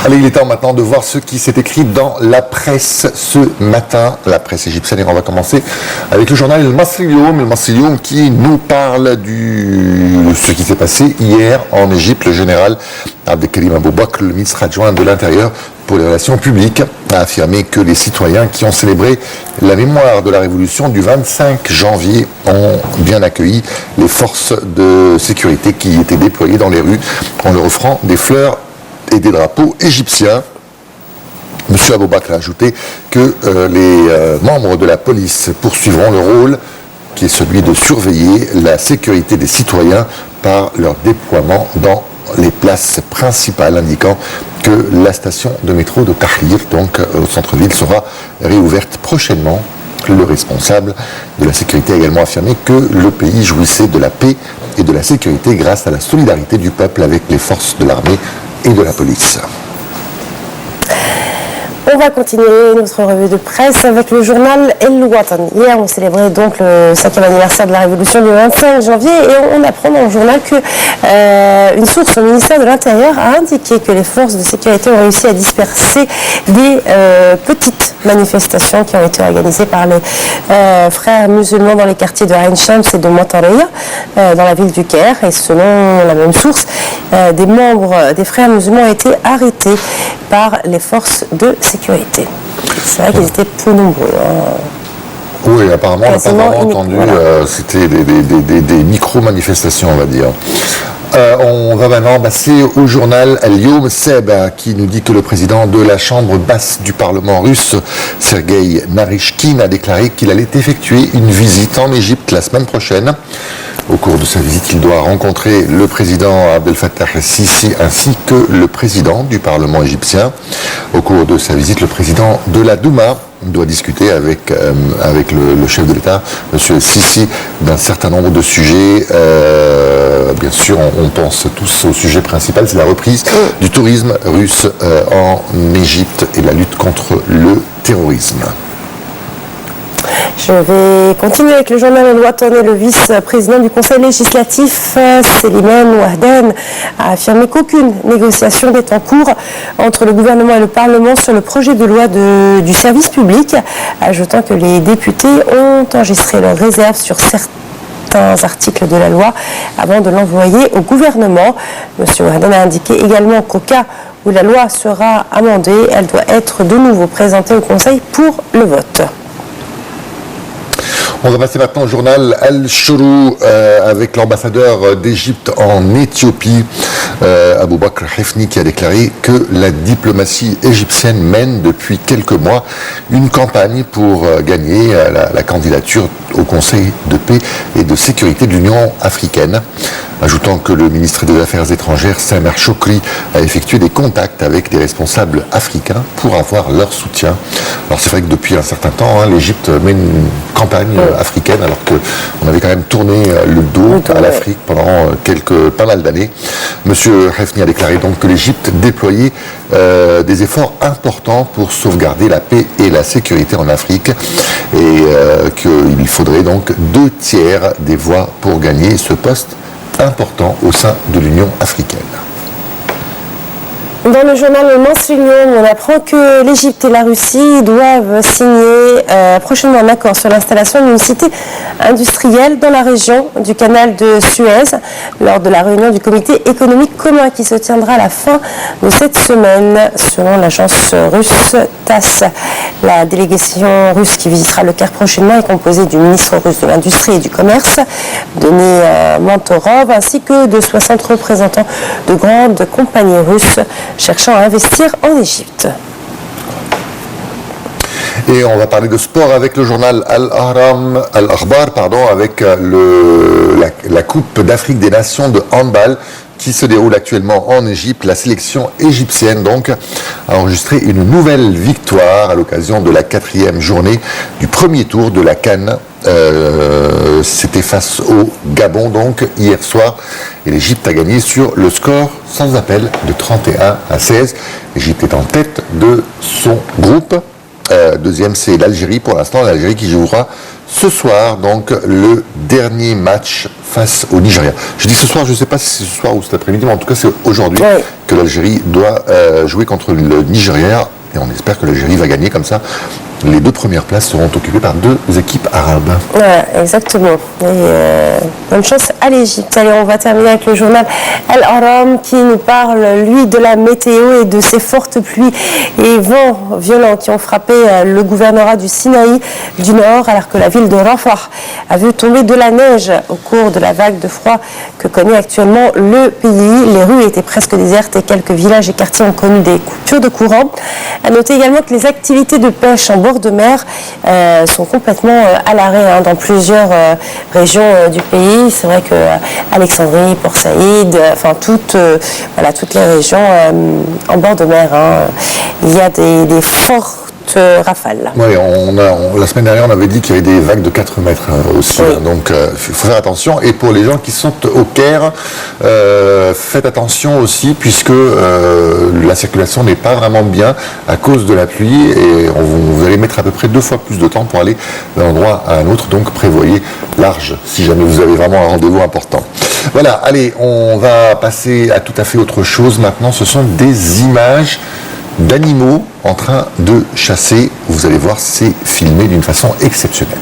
Allez, il est temps maintenant de voir ce qui s'est écrit dans la presse ce matin, la presse égyptienne. Et on va commencer avec le journal El Masriyoum qui nous parle de ce qui s'est passé hier en Égypte. Le général Abdelkarim Aboubakr, le ministre adjoint de l'Intérieur pour les relations publiques, a affirmé que les citoyens qui ont célébré la mémoire de la révolution du 25 janvier ont bien accueilli les forces de sécurité qui étaient déployées dans les rues en leur offrant des fleurs et des drapeaux égyptiens. M. Aboubakr a ajouté que les membres de la police poursuivront le rôle qui est celui de surveiller la sécurité des citoyens par leur déploiement dans les places principales, indiquant que la station de métro de Tahrir, donc au centre-ville, sera réouverte prochainement. Le responsable de la sécurité a également affirmé que le pays jouissait de la paix et de la sécurité grâce à la solidarité du peuple avec les forces de l'armée et de la police. On va continuer notre revue de presse avec le journal El Watan. Hier, on célébrait donc le 5e anniversaire de la Révolution du 25 janvier et on apprend dans le journal que une source au ministère de l'Intérieur a indiqué que les forces de sécurité ont réussi à disperser des petites manifestations qui ont été organisées par les frères musulmans dans les quartiers de Ain Shams et de Mataria, dans la ville du Caire. Et selon la même source, des membres des frères musulmans ont été arrêtés par les forces de sécurité. C'est vrai qu'ils étaient peu nombreux. Oui, apparemment, on n'a pas vraiment entendu. Voilà. C'était des micro-manifestations, on va dire. On va maintenant passer au journal Al-Yom Seb qui nous dit que le président de la chambre basse du Parlement russe, Sergueï Narishkin, a déclaré qu'il allait effectuer une visite en Égypte la semaine prochaine. Au cours de sa visite, il doit rencontrer le président Abdel Fattah el-Sisi ainsi que le président du Parlement égyptien. Au cours de sa visite, le président de la Douma doit discuter avec le chef de l'État, M. Sisi, d'un certain nombre de sujets. Bien sûr, on pense tous au sujet principal, c'est la reprise du tourisme russe en Égypte et la lutte contre le terrorisme. Je vais continuer avec le journal El Watan et le vice-président du Conseil législatif, Slimane Wahden, a affirmé qu'aucune négociation n'est en cours entre le gouvernement et le Parlement sur le projet de loi du service public, ajoutant que les députés ont enregistré leurs réserves sur certains articles de la loi avant de l'envoyer au gouvernement. M. Wahden a indiqué également qu'au cas où la loi sera amendée, elle doit être de nouveau présentée au Conseil pour le vote. On va passer maintenant au journal Al-Shuru avec l'ambassadeur d'Égypte en Éthiopie, Aboubakr Hefni, qui a déclaré que la diplomatie égyptienne mène depuis quelques mois une campagne pour gagner la candidature au Conseil de paix et de sécurité de l'Union africaine, ajoutant que le ministre des Affaires étrangères, Samer Chokri, a effectué des contacts avec des responsables africains pour avoir leur soutien. Alors c'est vrai que depuis un certain temps, l'Égypte mène une campagne africaine, alors qu'on avait quand même tourné le dos à l'Afrique pendant pas mal d'années. Monsieur Hefni a déclaré donc que l'Égypte déployait des efforts importants pour sauvegarder la paix et la sécurité en Afrique et qu'il faudrait donc 2/3 des voix pour gagner ce poste important au sein de l'Union africaine. Dans le journal Le Masriyoum, on apprend que l'Égypte et la Russie doivent signer prochainement un accord sur l'installation d'une cité industrielle dans la région du canal de Suez lors de la réunion du comité économique commun qui se tiendra à la fin de cette semaine, selon l'agence russe TASS. La délégation russe qui visitera le Caire prochainement est composée du ministre russe de l'Industrie et du Commerce, Denis Mantorov, ainsi que de 60 représentants de grandes compagnies russes cherchant à investir en Égypte. Et on va parler de sport avec le journal Al-Akhbar, avec la Coupe d'Afrique des Nations de handball qui se déroule actuellement en Égypte. La sélection égyptienne donc a enregistré une nouvelle victoire à l'occasion de la 4e journée du premier tour de la CAN. C'était face au Gabon donc hier soir et l'Égypte a gagné sur le score sans appel de 31-16. L'Égypte est en tête de son groupe. Deuxième c'est l'Algérie pour l'instant, l'Algérie qui jouera ce soir, donc, le dernier match face au Nigeria. Je dis ce soir, je ne sais pas si c'est ce soir ou cet après-midi, mais en tout cas, c'est aujourd'hui que l'Algérie doit jouer contre le Nigeria. Et on espère que l'Algérie va gagner comme ça. Les 2 premières places seront occupées par 2 équipes arabes. Ouais, exactement. Et bonne chance à l'Égypte. Allez, on va terminer avec le journal Al-Aram qui nous parle, lui, de la météo et de ces fortes pluies et vents violents qui ont frappé le gouvernorat du Sinaï du Nord, alors que la ville de Rafah a vu tomber de la neige au cours de la vague de froid que connaît actuellement le pays. Les rues étaient presque désertes et quelques villages et quartiers ont connu des coupures de courant. À noter également que les activités de pêche en bord de mer sont complètement à l'arrêt dans plusieurs régions du pays. C'est vrai que Alexandrie, Port Saïd, enfin toutes les régions en bord de mer, il y a des fortes rafales. Oui, la semaine dernière, on avait dit qu'il y avait des vagues de 4 mètres aussi. Oui. Donc, il faut faire attention. Et pour les gens qui sont au Caire, faites attention aussi, puisque la circulation n'est pas vraiment bien à cause de la pluie. Et vous allez mettre à peu près 2 fois plus de temps pour aller d'un endroit à un autre. Donc, prévoyez large, si jamais vous avez vraiment un rendez-vous important. Voilà, allez, on va passer à tout à fait autre chose. Maintenant, ce sont des images d'animaux en train de chasser. Vous allez voir, c'est filmé d'une façon exceptionnelle.